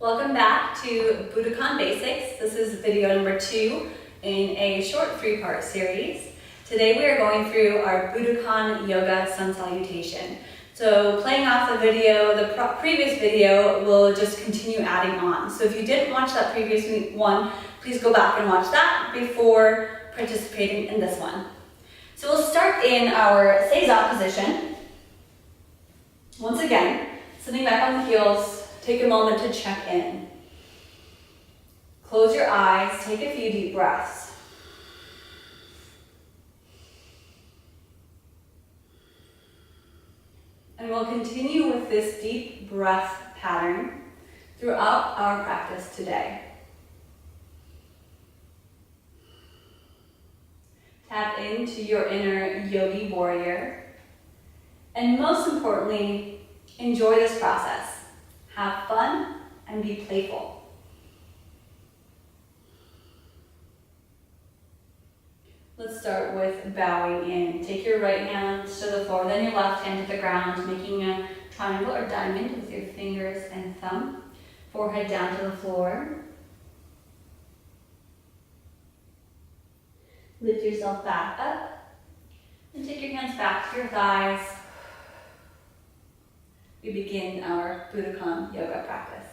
Welcome back to Budokon Basics. This is video number 2 in a short 3-part series. Today we are going through our Budokon Yoga Sun Salutation. So playing off the video, the previous video will just continue adding on. So if you didn't watch that previous one, please go back and watch that before participating in this one. So we'll start in our Seiza position. Once again, sitting back on the heels. Take a moment to check in. Close your eyes, take a few deep breaths. And we'll continue with this deep breath pattern throughout our practice today. Tap into your inner yogi warrior. And most importantly, enjoy this process. Have fun and be playful. Let's start with bowing in. Take your right hand to the floor, then your left hand to the ground, making a triangle or diamond with your fingers and thumb. Forehead down to the floor. Lift yourself back up and take your hands back to your thighs. We begin our Budokon yoga practice.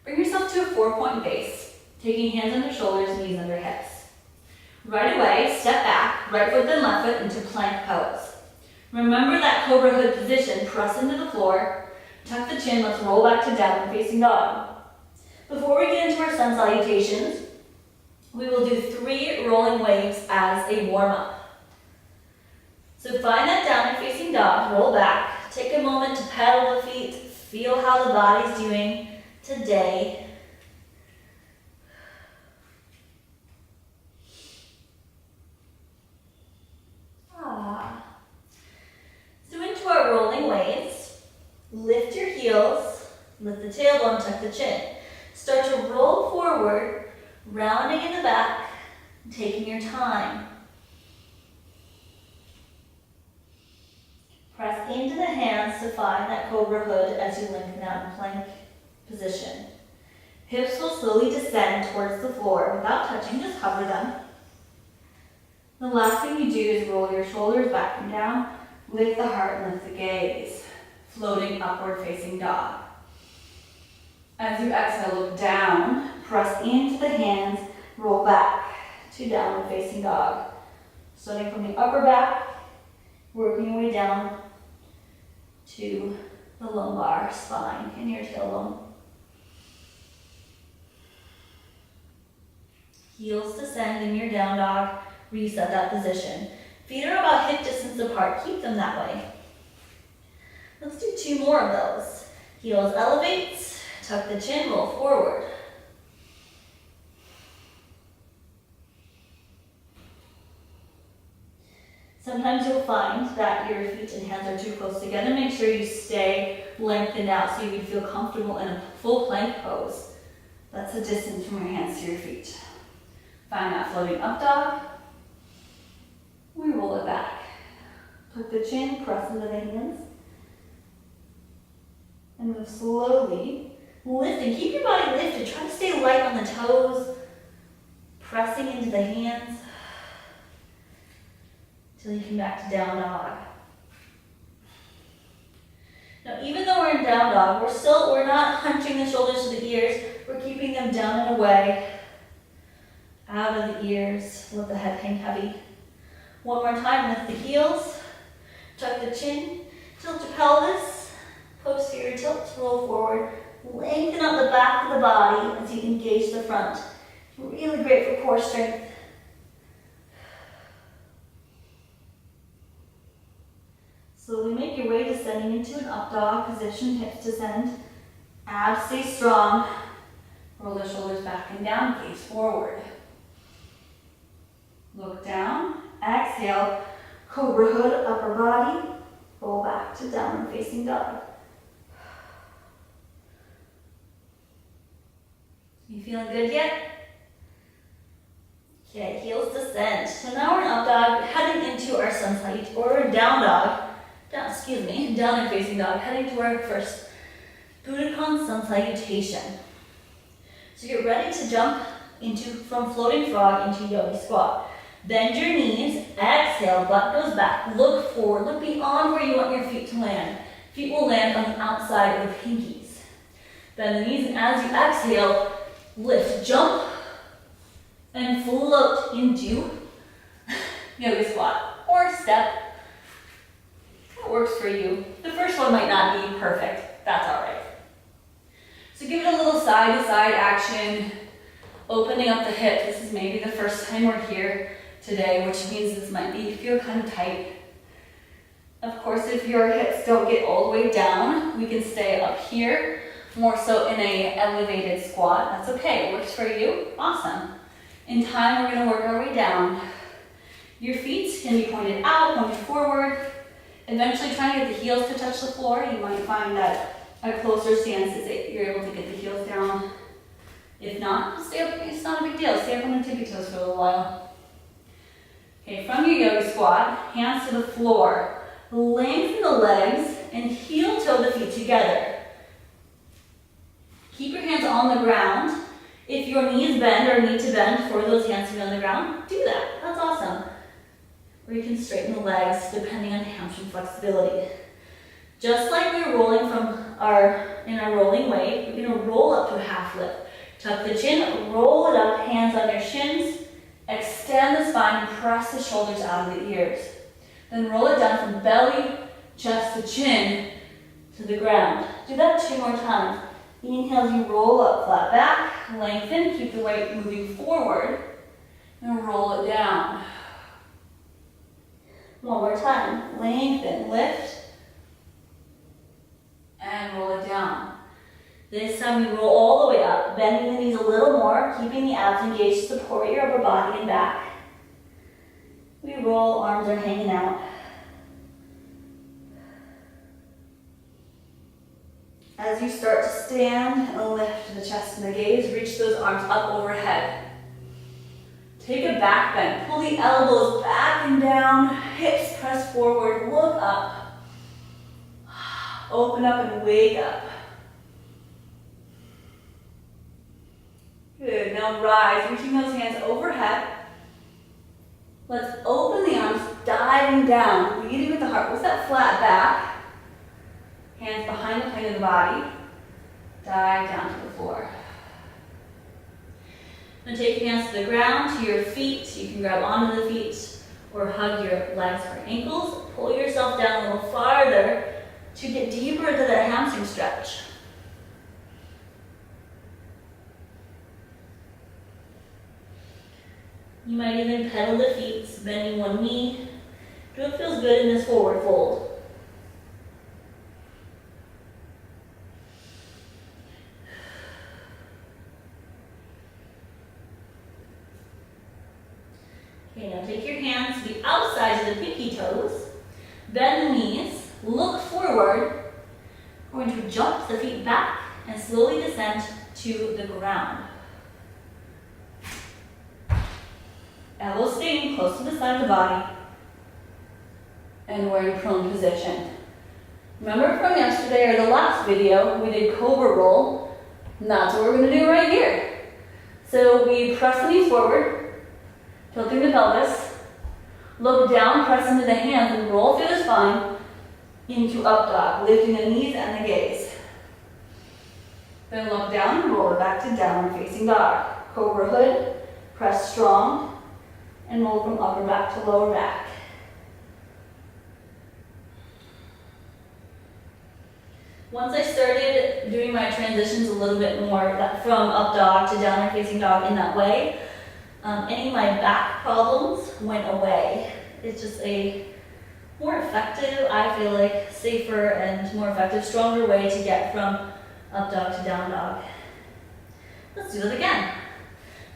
Bring yourself to a 4-point base, taking hands under shoulders, knees under hips. Right away, step back, right foot then left foot into plank pose. Remember that cobra hood position, press into the floor, tuck the chin, let's roll back to downward facing dog. Before we get into our sun salutations, we will do 3 rolling waves as a warm-up. So find that downward facing dog, roll back. Take a moment to pedal the feet, feel how the body's doing today. So into our rolling waves, lift your heels, lift the tailbone, tuck the chin. Start to roll forward, rounding in the back, taking your time. Press into the hands to find that cobra hood as you lengthen out in plank position. Hips will slowly descend towards the floor without touching, just hover them. The last thing you do is roll your shoulders back and down, lift the heart and lift the gaze, floating upward facing dog. As you exhale, look down, press into the hands, roll back to downward facing dog. Starting from the upper back, working your way down to the lumbar spine in your tailbone. Heels descend in your down dog. Reset that position. Feet are about hip distance apart. Keep them that way. Let's do 2 more of those. Heels elevate, tuck the chin, roll forward. Sometimes you'll find that your feet and hands are too close together. Make sure you stay lengthened out so you can feel comfortable in a full plank pose. That's the distance from your hands to your feet. Find that floating up dog. We roll it back. Tuck the chin, press into the hands. And move slowly. Lifting. Keep your body lifted. Try to stay light on the toes. Pressing into the hands. Until you come back to down dog. Now, even though we're in down dog, we're not hunching the shoulders to the ears. We're keeping them down and away, out of the ears. Let the head hang heavy. One more time, lift the heels, tuck the chin, tilt your pelvis, posterior tilt, roll forward, lengthen out the back of the body as you engage the front. Really great for core strength. Slowly make your way descending into an up dog position, hips descend. Abs stay strong. Roll the shoulders back and down, gaze forward. Look down, exhale, cobra hood, upper body, roll back to downward facing dog. You feeling good yet? Okay, heels descend. So now we're in up dog, heading into our sun salutation, or down dog. Down and facing dog, heading to our first Budokon sun salutation. So get ready to jump from floating frog into yogi squat. Bend your knees, exhale, butt goes back, look forward, look beyond where you want your feet to land. Feet will land on the outside of the pinkies. Bend the knees, and as you exhale, lift, jump, and float into yogi squat or step. That works for you. The first one might not be perfect. That's all right. So give it a little side-to-side action, opening up the hip. This is maybe the first time we're here today, which means this might feel kind of tight. Of course, if your hips don't get all the way down, we can stay up here, more so in a elevated squat. That's okay. It works for you. Awesome. In time, we're going to work our way down. Your feet can be pointed out, pointed forward. Eventually, try to get the heels to touch the floor. You might find that a closer stance is that you're able to get the heels down. If not, stay up. It's not a big deal. Stay up on the tippy toes for a little while. Okay, from your yogi squat, hands to the floor. Lengthen the legs and heel toe the feet together. Keep your hands on the ground. If your knees bend or need to bend for those hands to be on the ground, do that. That's awesome. Or you can straighten the legs depending on hamstring flexibility. Just like we were rolling in our rolling wave, we're going to roll up to a half lift. Tuck the chin, roll it up, hands on your shins, extend the spine, and press the shoulders out of the ears. Then roll it down from belly, chest to chin to the ground. Do that 2 more times. Inhale as you roll up, flat back, lengthen, keep the weight moving forward, and roll it down. 1 more time. Lengthen, lift, and roll it down. This time we roll all the way up, bending the knees a little more, keeping the abs engaged to support your upper body and back. We roll, arms are hanging out. As you start to stand and lift the chest and the gaze, reach those arms up overhead. Take a back bend. Pull the elbows back and down, hips press forward, look up. Open up and wake up. Good, now rise, reaching those hands overhead. Let's open the arms, diving down, leading with the heart. With that flat back, hands behind the plane of the body, dive down to the floor. Then take your hands to the ground, to your feet. You can grab onto the feet or hug your legs or ankles. Pull yourself down a little farther to get deeper into that hamstring stretch. You might even pedal the feet, bending one knee. Do what feels good in this forward fold. Okay, now take your hands to the outsides of the pinky toes. Bend the knees, look forward. We're going to jump the feet back and slowly descend to the ground. Elbows staying close to the side of the body. And we're in prone position. Remember from yesterday or the last video, we did cobra roll. And that's what we're going to do right here. So we press the knees forward, tilting the pelvis. Look down, press into the hands, and roll through the spine into up dog, lifting the knees and the gaze. Then look down and roll it back to downward facing dog. Cobra hood, press strong, and roll from upper back to lower back. Once I started doing my transitions a little bit more from up dog to downward facing dog in that way, any of my back problems went away. It's just a more effective, I feel like, safer and more effective, stronger way to get from up dog to down dog. Let's do that again.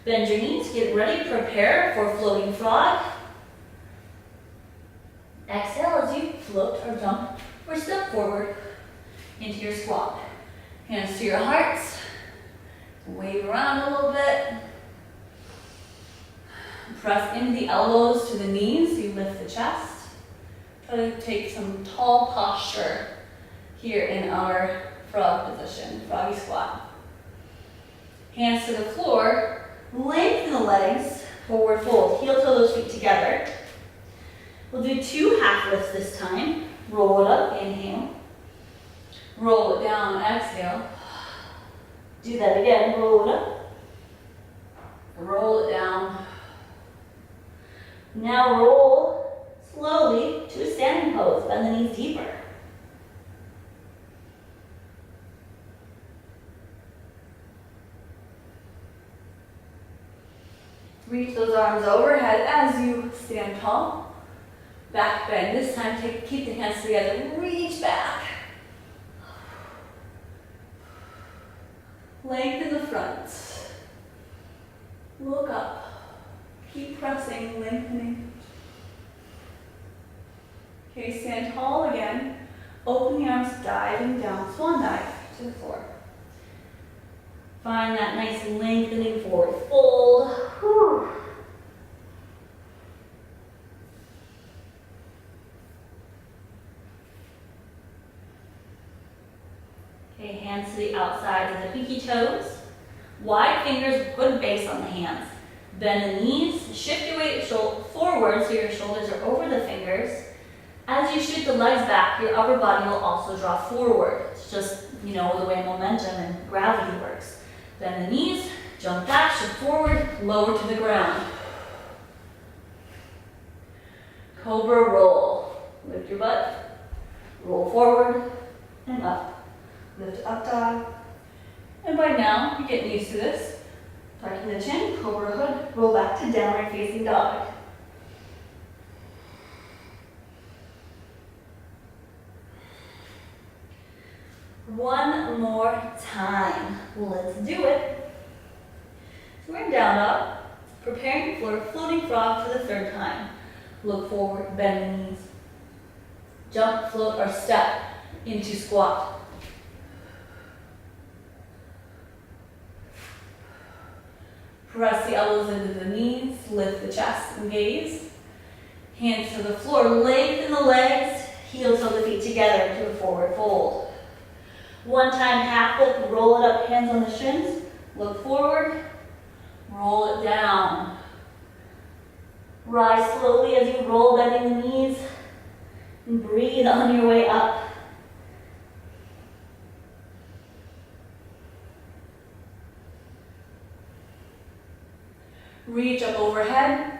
Bend your knees, get ready, prepare for floating frog. Exhale as you float or jump or step forward into your squat. Hands to your hearts, wave around a little bit. Press into the elbows to the knees, you lift the chest. Try to take some tall posture here in our frog position, froggy squat. Hands to the floor, lengthen the legs, forward fold, heel toes, feet together. We'll do 2 half lifts this time. Roll it up, inhale. Roll it down, exhale. Do that again, roll it up. Roll it down. Now roll slowly to a standing pose, bend the knees deeper. Reach those arms overhead as you stand tall. Back bend. This time keep the hands together. Reach back. Lengthen the front. Look up. Keep pressing, lengthening. Okay, stand tall again. Open the arms, diving down, swan dive to the floor. Find that nice lengthening forward fold. Whew. Okay, hands to the outside of the pinky toes. Wide fingers, put base on the hands. Bend the knees, shift your weight forward so your shoulders are over the fingers. As you shoot the legs back, your upper body will also draw forward. It's just, the way momentum and gravity works. Bend the knees, jump back, shift forward, lower to the ground. Cobra roll. Lift your butt, roll forward and up. Lift up dog. And by now, you're getting used to this. Tucking the chin, cobra hood, roll back to downward facing dog. One more time. Let's do it. So we're in down dog. Preparing for floating frog for the 3rd time. Look forward, bend the knees. Jump, float, or step into squat. Press the elbows into the knees, lift the chest and gaze. Hands to the floor, lengthen the legs, heel toe the feet together to a forward fold. One time half lift, roll it up, hands on the shins, look forward, roll it down. Rise slowly as you roll, bending the knees, and breathe on your way up. Reach up overhead,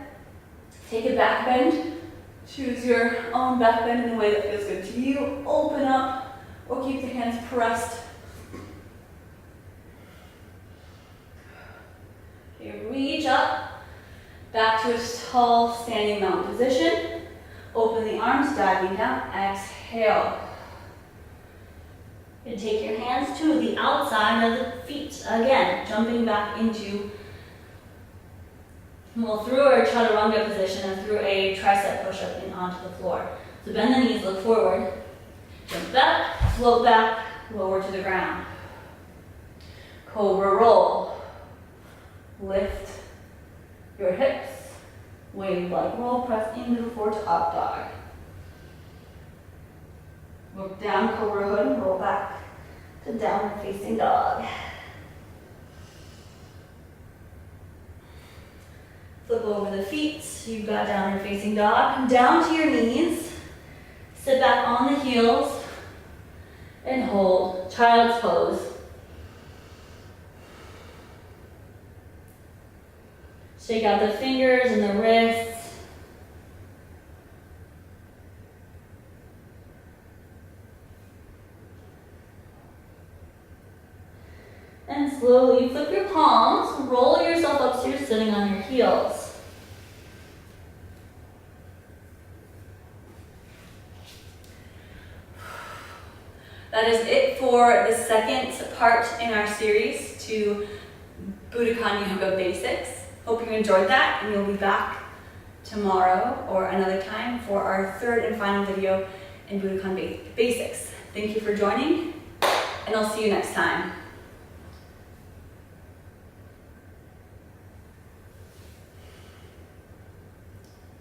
take a back bend, choose your own back bend in a way that feels good to you. Open up or keep the hands pressed. Okay, reach up, back to a tall standing mountain position. Open the arms, diving down, exhale. And take your hands to the outside of the feet. Again, jumping back into through our chaturanga position and through a tricep push-up and onto the floor. So bend the knees, look forward, jump back, float back, lower to the ground. Cobra roll. Lift your hips, wave like roll, press into the floor to up dog. Look down, cobra hood, and roll back to downward facing dog. Flip over the feet, you've got downward facing dog. Down to your knees, sit back on the heels, and hold, child's pose. Shake out the fingers and the wrists. And slowly flip your palms, roll yourself up so you're sitting on your heels. That is it for the second part in our series to Budokon Yoga Basics. Hope you enjoyed that, and you'll be back tomorrow or another time for our third and final video in Budokon Basics. Thank you for joining, and I'll see you next time.